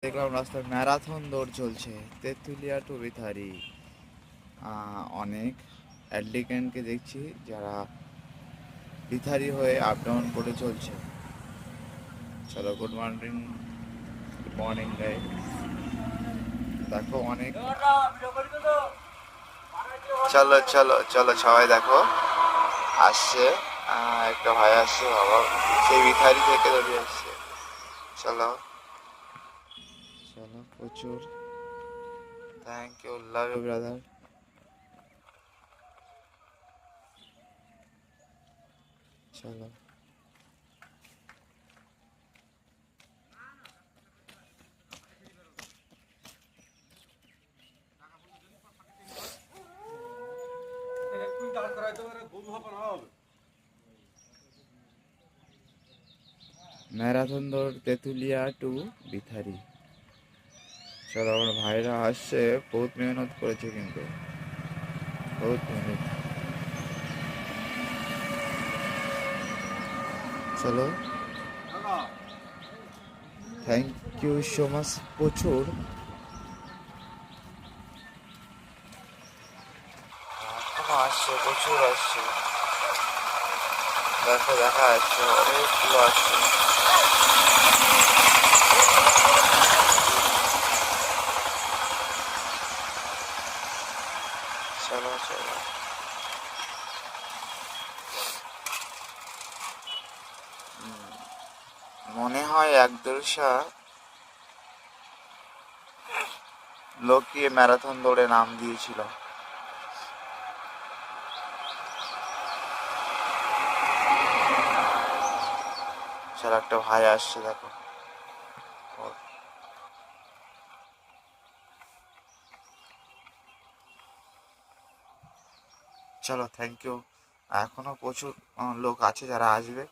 দেখলাম রাস্তায় ম্যারাথন দৌড় চলছে, তেঁতুলিয়া টু বিথারি। অনেক অ্যাডলিকেন্টকে দেখছি যারা বিথারি হয়ে আপ ডাউন করে চলছে। চলো, good morning, good morning guys. দেখো অনেক, চলো চলো চলো সবাই দেখো আসছে। একটা ভাই আসছে, বাবা সেই বিথারি থেকে দৌড়ে আসছে। চলো চলো, প্রচুর thank you, love you brother. চলো, ম্যারাথন দৌড় তেঁতুলিয়া টু বিথারি। চলো, আমার ভাইরা আসছে, বহুত মেহনত করেছে কিন্তু, বহুত মেহনত। চলো, থ্যাংক ইউ সো মাচ। প্রচুর এখনো আসছে, প্রচুর আসছে, দেখো দেখা যাচ্ছে অনেকগুলো আসছে। চলো চলো, মনে হয় 1-1.5 লোকই ম্যারাথন দৌড়ে নাম দিয়েছিল। চলো, একটা ভাই আসছে দেখো। চলো, থ্যাংক ইউ। এখনো প্রচুর লোক আছে যারা আসবে।